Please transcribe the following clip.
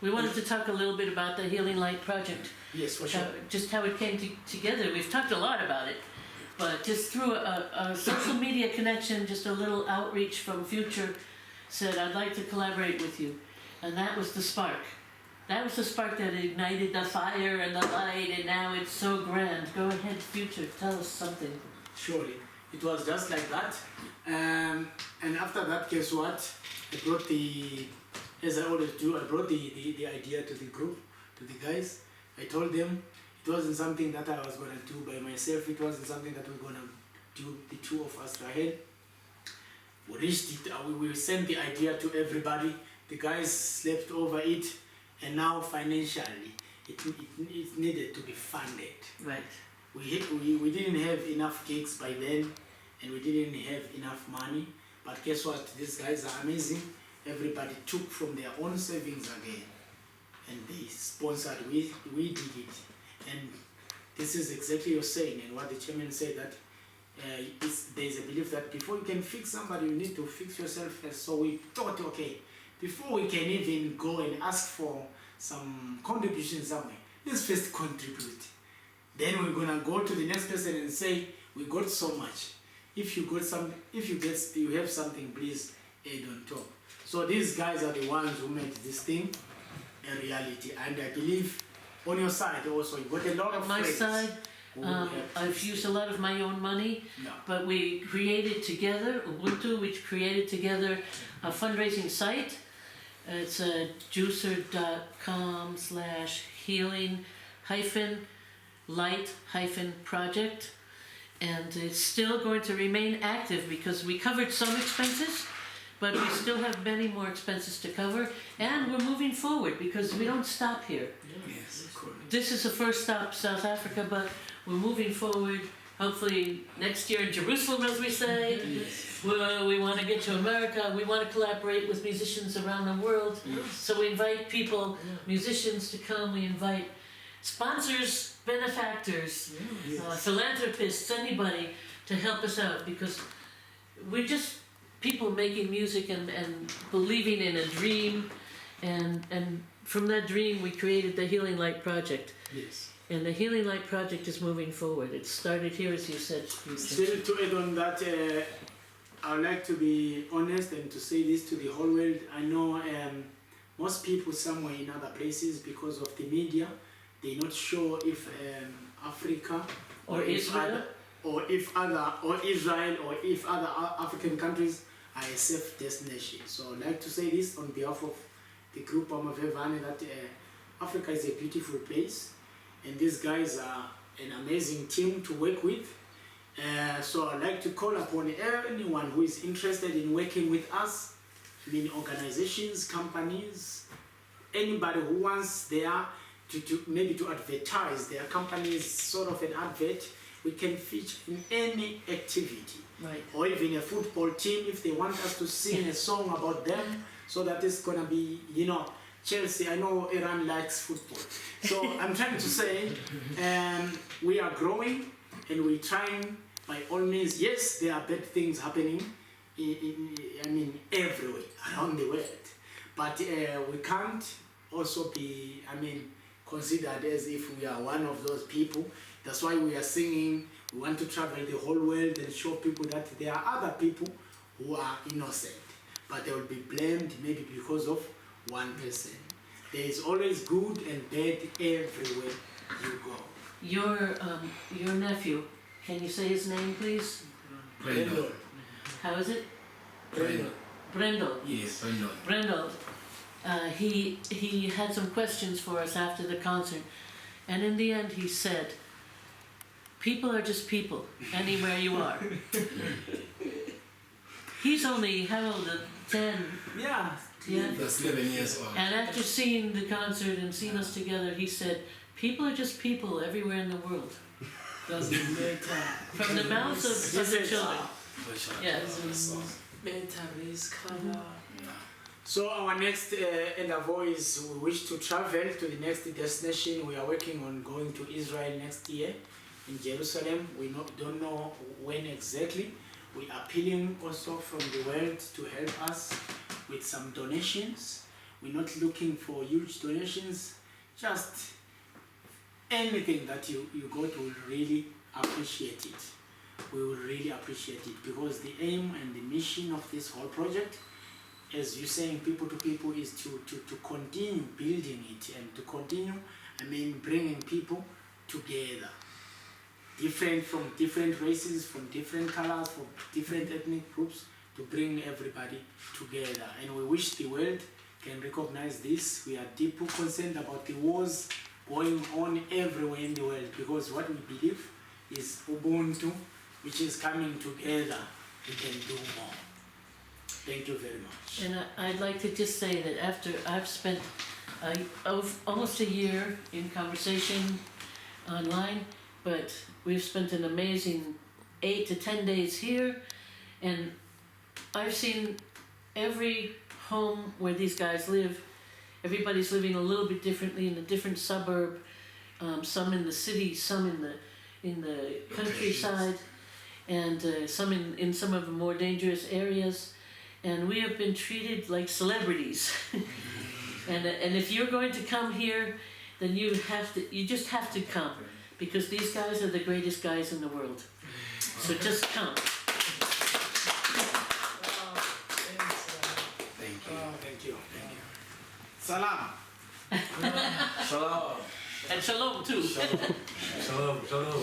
We wanted to talk a little bit about the Healing Light Project. Yes, for sure. Just how it came together. We've talked a lot about it, but just through a social media connection, just a little outreach from Future said, I'd like to collaborate with you. And that was the spark. That was the spark that ignited the fire and the light, and now it's so grand. Go ahead, Future, tell us something. Surely. It was just like that. And after that, guess what? I brought as I always do, I brought the idea to the group, to the guys. I told them it wasn't something that I was going to do by myself. It wasn't something that we were going to do, the two of us, Rahel. We reached it, we sent the idea to everybody. The guys slept over it, and now financially, it needed to be funded. Right. We didn't have enough gigs by then, and we didn't have enough money. But guess what? These guys are amazing. Everybody took from their own savings again, and they sponsored. We did it, and this is exactly you're saying, and what the chairman said, that there's a belief that before you can fix somebody, you need to fix yourself first. So we thought, okay, before we can even go and ask for some contribution somewhere, let's first contribute. Then we're gonna go to the next person and say, we got so much. If you have something, please add on top. So these guys are the ones who made this thing a reality, and I believe on your side also you got a lot of my friends. side, I've used a lot of my own money, but we created together, Ubuntu, we created together a fundraising site. It's juicer.com/healing-light-project, and it's still going to remain active because we covered some expenses, but we still have many more expenses to cover, and we're moving forward because we don't stop here. Yes, of course. This is the first stop, South Africa, but we're moving forward. Hopefully next year in Jerusalem, as we say. Yes. We want to get to America. We want to collaborate with musicians around the world. Yes. So we invite people, musicians to come. We invite sponsors, benefactors, Yes. philanthropists, anybody to help us out, because we're just people making music and believing in a dream, and from that dream we created the Healing Light Project. Yes. And the Healing Light Project is moving forward. It started here, as you said. Still to add on that, I would like to be honest and to say this to the whole world. I know most people somewhere in other places, because of the media, they're not sure if Africa Or Israel. or Israel or if other African countries are a safe destination. So I'd like to say this on behalf of the group Amavevane, that Africa is a beautiful place, and these guys are an amazing team to work with. So I'd like to call upon anyone who is interested in working with us, I mean organizations, companies, anybody who wants maybe to advertise their company's sort of an advert. We can feature in any activity, Right. or even a football team if they want us to sing a song about them, so that it's gonna be, Chelsea. I know Iran likes football, so I'm trying to say we are growing and we're trying by all means. Yes, there are bad things happening everywhere around the world, but we can't also be considered as if we are one of those people. That's why we are singing. We want to travel the whole world and show people that there are other people who are innocent, but they will be blamed maybe because of one person. There is always good and bad everywhere you go. Your nephew, can you say his name, please? Brendel. How is it? Brendel. Brendel. Yes, I know. Brendel. He had some questions for us after the concert, and in the end he said, people are just people, anywhere you are. He's only, how old, 10? Yeah. Yeah. That's 11 years old. And after seeing the concert and seeing us together, he said, people are just people everywhere in the world. Doesn't matter. From the mouths of the children. Yes. Race, color. So our next endeavor is we wish to travel to the next destination. We are working on going to Israel next year, in Jerusalem. We don't know when exactly. We are appealing also from the world to help us with some donations. We're not looking for huge donations, just anything that you got will really appreciate it. We will really appreciate it, because the aim and the mission of this whole project, as you're saying, people to people, is to continue building it and to continue, bringing people together. Different from different races, from different colors, from different ethnic groups, to bring everybody together. And we wish the world can recognize this. We are deeply concerned about the wars going on everywhere in the world, because what we believe is Ubuntu, which is coming together. We can do more. Thank you very much. And I'd like to just say that after I've spent almost a year in conversation online, but we've spent an amazing 8 to 10 days here, and I've seen every home where these guys live. Everybody's living a little bit differently in a different suburb, some in the city, some in the countryside, and some in some of the more dangerous areas. And we have been treated like celebrities. and if you're going to come here, then you just have to come, because these guys are the greatest guys in the world. So just come. Thank you. Thank you. Thank you. Salam. Shalom. And shalom too. Shalom. Shalom.